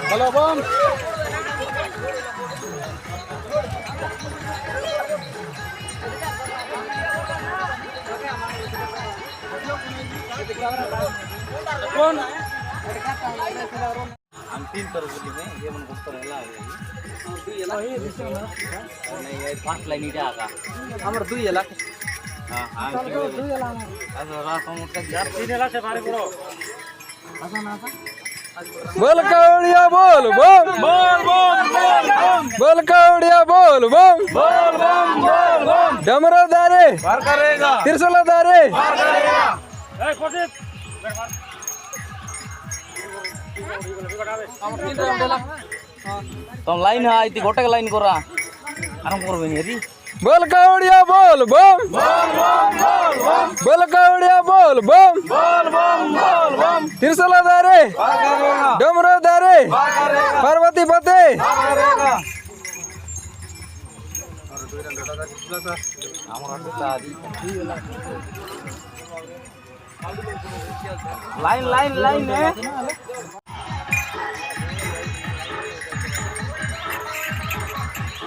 Halo Bom. हम 3 तरफ में ये मन को तरला है ये नहीं ये 5 लाइन इटा का हमर 2 लाख हां हां 2 लाख आज रात हम का 3 लाख से बारे पड़ो आसा ना बोल कौड़िया बोल बम बोल बोल बोल बोल कौड़िया बोल बम बोल बम बोल बम डमरू दारे पार करेगा त्रिशूल दारे पार करेगा ए कोशिश तुम लाइन है इतनी गोटे लाइन करा आराम करबे नहीं बोल कौड़िया बोल बम बोल बम बोल बम बोल कौड़िया बोल बम बोल बम बोल बम त्रिशूल दारे पार करेगा डमरू दारे पार करेगा पार्वती पते पार करेगा लाइन लाइन लाइन है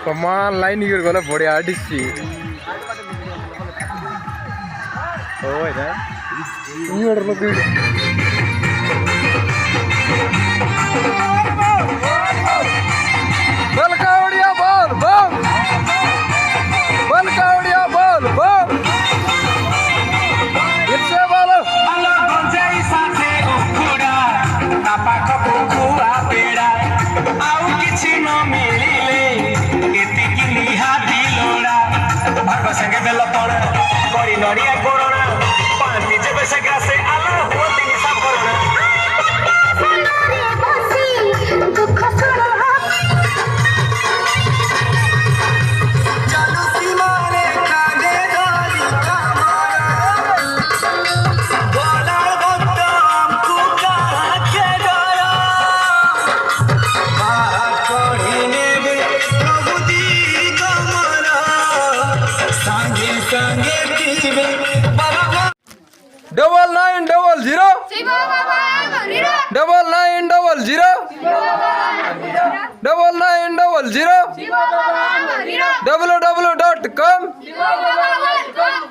कमाल लाइन गिर गला बड़े आर्टिस्ट छी ओए ना इवर लोग बोल कौड़िया बोल बम बोल कौड़िया बोल बम इससे बोलो संगे बेला पड़ा करी नड़िया कोरोना पानी जब से ग्रासे आला हुआ दिन सब कोरोना दुख सुनो चलो सीमारे कांदे डोरी बोला बदम कुका के डरा बात कोड़ी ने बे प्रभु दी कमरा संगे संगे पीवे बराबर 9900 9900 www.com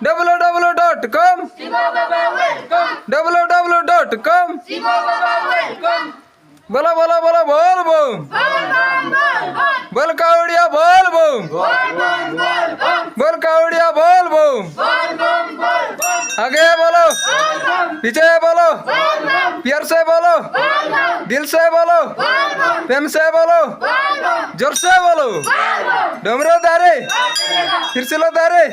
www.com www.com बोला बोला बोला बोल बम बोल कौड़िया बोल बम बोल कौड़िया बोल बम आगे बोलो पीछे बोलो प्यार से बोलो दिल से बोलो प्रेम से बोलो जोर से बोलो डमरू दारे त्रिशूल दारे